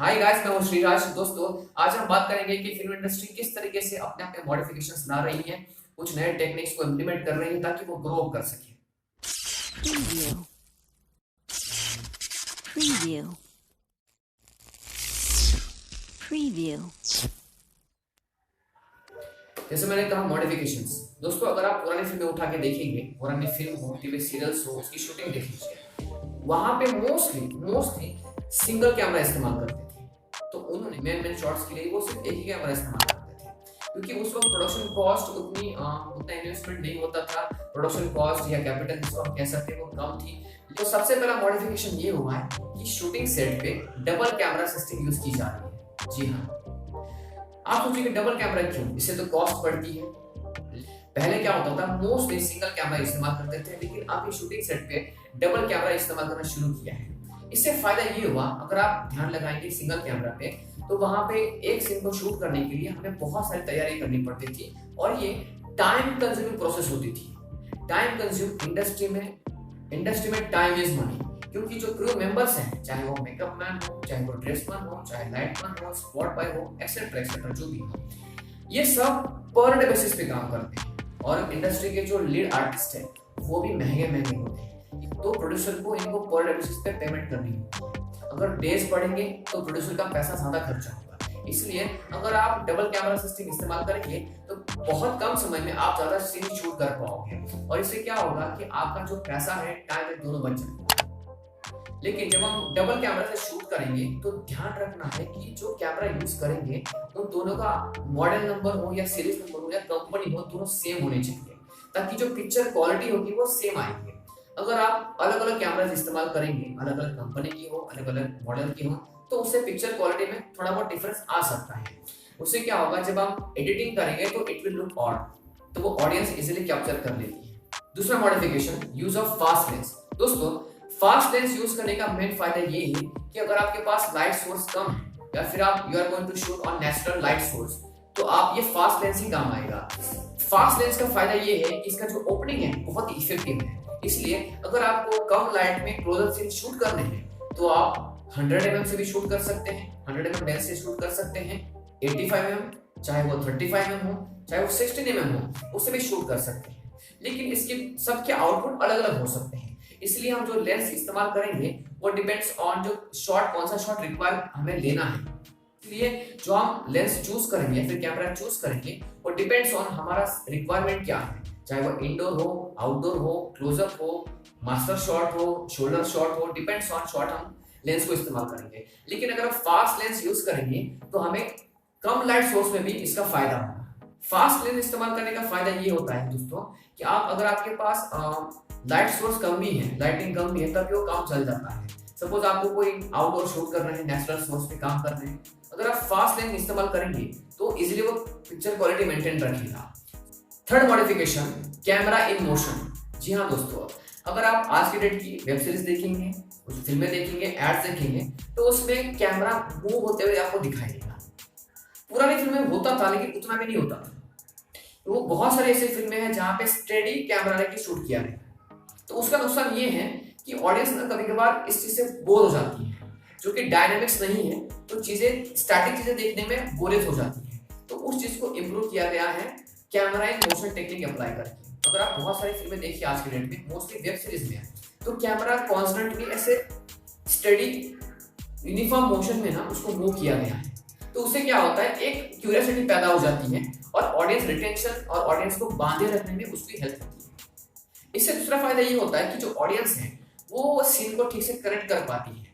Hi guys, मैं हूं श्री। दोस्तों, आज हम बात करेंगे कि फिल्म इंडस्ट्री किस तरीके से अपने आप में मॉडिफिकेशंस ला रही है, कुछ नए टेक्निक्स को इम्प्लीमेंट कर रही है ताकि वो ग्रो कर सके। Preview. Preview. Preview. जैसे मैंने कहा मॉडिफिकेशंस। दोस्तों, अगर आप पुरानी फिल्में उठा के देखेंगे, पुरानी फिल्म हो, टीवी सीरियल्स हो, उसकी शूटिंग देख लीजिए, वहां पे मोस्टली सिंगल कैमरा इस्तेमाल करते थे। तो उन्होंने मेन शॉट्स के लिए वो सिर्फ एक ही कैमरा इस्तेमाल करते थे, क्योंकि उस वक्त प्रोडक्शन कॉस्ट उतना इन्वेस्टमेंट नहीं होता था। प्रोडक्शन कॉस्ट या कैपिटल जिसको हम कह सकते हैं वो कम थी। तो सबसे पहला मॉडिफिकेशन ये हुआ है कि शूटिंग सेट पे डबल कैमरा सिस्टम यूज की जा रही है। जी हाँ, आप सोचिए डबल कैमरा क्यों? इससे तो कॉस्ट बढ़ती है। पहले क्या होता था, मोस्टली सिंगल कैमरा इस्तेमाल करते थे, लेकिन अब ये शूटिंग सेट पे डबल कैमरा इस्तेमाल करना शुरू किया है। इससे फायदा ये हुआ, अगर आप ध्यान लगाएंगे सिंगल कैमरा पे, तो वहां पे एक सीन को शूट करने के लिए हमें बहुत सारी तैयारी करनी पड़ती थी और ये टाइम कंज्यूमिंग प्रोसेस होती थी। टाइम कंज्यूम इंडस्ट्री में टाइम इज मनी, क्योंकि जो क्रू मेंबर्स हैं, चाहे वो मेकअप मैन हो, चाहे वो ड्रेस मैन हो, चाहे लाइट मैन हो, स्पॉट बॉय हो, एक्सेट्रा जो भी हो, ये सब पर डे बेसिस पे काम करते हैं। और इंडस्ट्री के जो लीड आर्टिस्ट हैं वो भी महंगे होते हैं, तो प्रोड्यूसर को इनको पर डे बेसिस पे पेमेंट करनी होती है। अगर डेज बढ़ेंगे तो प्रोड्यूसर का पैसा ज्यादा खर्चा होगा। इसलिए अगर आप डबल कैमरा सिस्टम इस्तेमाल करेंगे तो बहुत कम समय में आप ज्यादा सीन शूट कर पाओगे, और इससे क्या होगा कि आपका जो पैसा है, टाइम है, दोनों बच जाएगा। लेकिन जब हम डबल कैमरा से शूट करेंगे तो ध्यान रखना है कि जो कैमरा यूज करेंगे उन दोनों का मॉडल नंबर हो या सीरीज नंबर हो या कंपनी हो, दोनों सेम होने चाहिए, ताकि जो पिक्चर क्वालिटी होगी वो सेम आएगी। अगर आप अलग अलग कैमरा इस्तेमाल करेंगे, अलग अलग कंपनी की हो, अलग अलग मॉडल की हो, तो उससे पिक्चर क्वालिटी में थोड़ा बहुत डिफरेंस आ सकता है। उससे क्या होगा, जब हम एडिटिंग करेंगे तो इट विल लुक ऑड, तो वो ऑडियंस इजीली कैप्चर कर लेती है। दूसरा modification, use of fast lens. दोस्तों, फास्ट लेंस यूज करने का मेन फायदा ये है कि अगर आपके पास लाइट सोर्स कम है या फिर आप you are going to shoot on natural light source, तो आप ये फास्ट लेंस ही काम आएगा। फास्ट लेंस का फायदा ये है कि इसका जो ओपनिंग है बहुत ही इफेक्टिव है। इसलिए अगर आपको कम लाइट में क्लोजर सीन शूट करने हैं तो आप 100 mm से भी शूट कर सकते हैं, 100 mm लेंस से शूट कर सकते हैं, 85 mm, चाहे वो 35 mm हो, चाहे वो 16 mm हो, उससे भी शूट कर सकते हैं। लेकिन इसके सबके आउटपुट अलग अलग हो सकते हैं, इसलिए हम जो लेंस इस्तेमाल करेंगे वो डिपेंड्स ऑन जो शॉट, कौन सा शॉट रिक्वायर हमें लेना है। इसलिए जो हम लेंस चूज करेंगे या फिर कैमरा चूज करेंगे वो डिपेंड्स ऑन हमारा रिक्वायरमेंट क्या है, चाहे वो इंडोर हो, आउटडोर हो, क्लोजअप हो, मास्टर शॉट हो, शोल्डर शॉट हो, डिपेंड्स ऑन शॉट हम लेंस को इस्तेमाल करेंगे। लेकिन अगर हम फास्ट लेंस यूज करेंगे तो हमें कम लाइट सोर्स में भी इसका फायदा होगा। फास्ट लेंस इस्तेमाल करने का फायदा ये होता है दोस्तों कि आप अगर आपके पास लाइट सोर्स कम भी है, लाइटिंग कम भी है, तब वो काम चल जाता है। सपोज आपको कोई आउटडोर शूट कर रहे हैं, नेचुरल सोर्स पे काम कर रहे हैं, अगर आप फास्ट लेंस इस्तेमाल करेंगे तो इजीली वो पिक्चर क्वालिटी मेंटेन रखेगा। Third modification, camera in motion. जी हाँ दोस्तों, अगर आप आज के डेट की वेब सीरीज देखेंगे, कुछ फिल्में देखेंगे, एड्स देखेंगे, तो उसमें कैमरा मूव होते हुए आपको दिखाई देगा। पुरानी फिल्में होता था लेकिन उतना भी नहीं होता था। तो वो बहुत सारे ऐसे फिल्में हैं जहाँ पे स्टेडी कैमरा लेके शूट किया गया। तो उसका नुकसान ये है कि ऑडियंस ना कभी कभार इस चीज से बोर हो जाती है, जो कि डायनेमिक्स नहीं है, तो चीजें स्टैटिक चीजें देखने में बोरियत हो जाती है। तो उस चीज को इम्प्रूव किया गया है camera in motion technique apply करके। अगर आप बहुत सारी फिल्में देखिए आज के डेट में, मोस्टली वेब सीरीज में है, तो कैमरा कॉन्स्टेंटली ऐसे स्टेडी यूनिफॉर्म मोशन में ना उसको मूव किया गया है। तो उससे क्या होता है, एक क्यूरियोसिटी पैदा हो जाती है और ऑडियंस रिटेंशन और ऑडियंस को बांधे रखने में उसकी हेल्प होती है। इससे दूसरा फायदा ये होता है कि जो ऑडियंस है वो सीन को ठीक से कनेक्ट कर पाती है।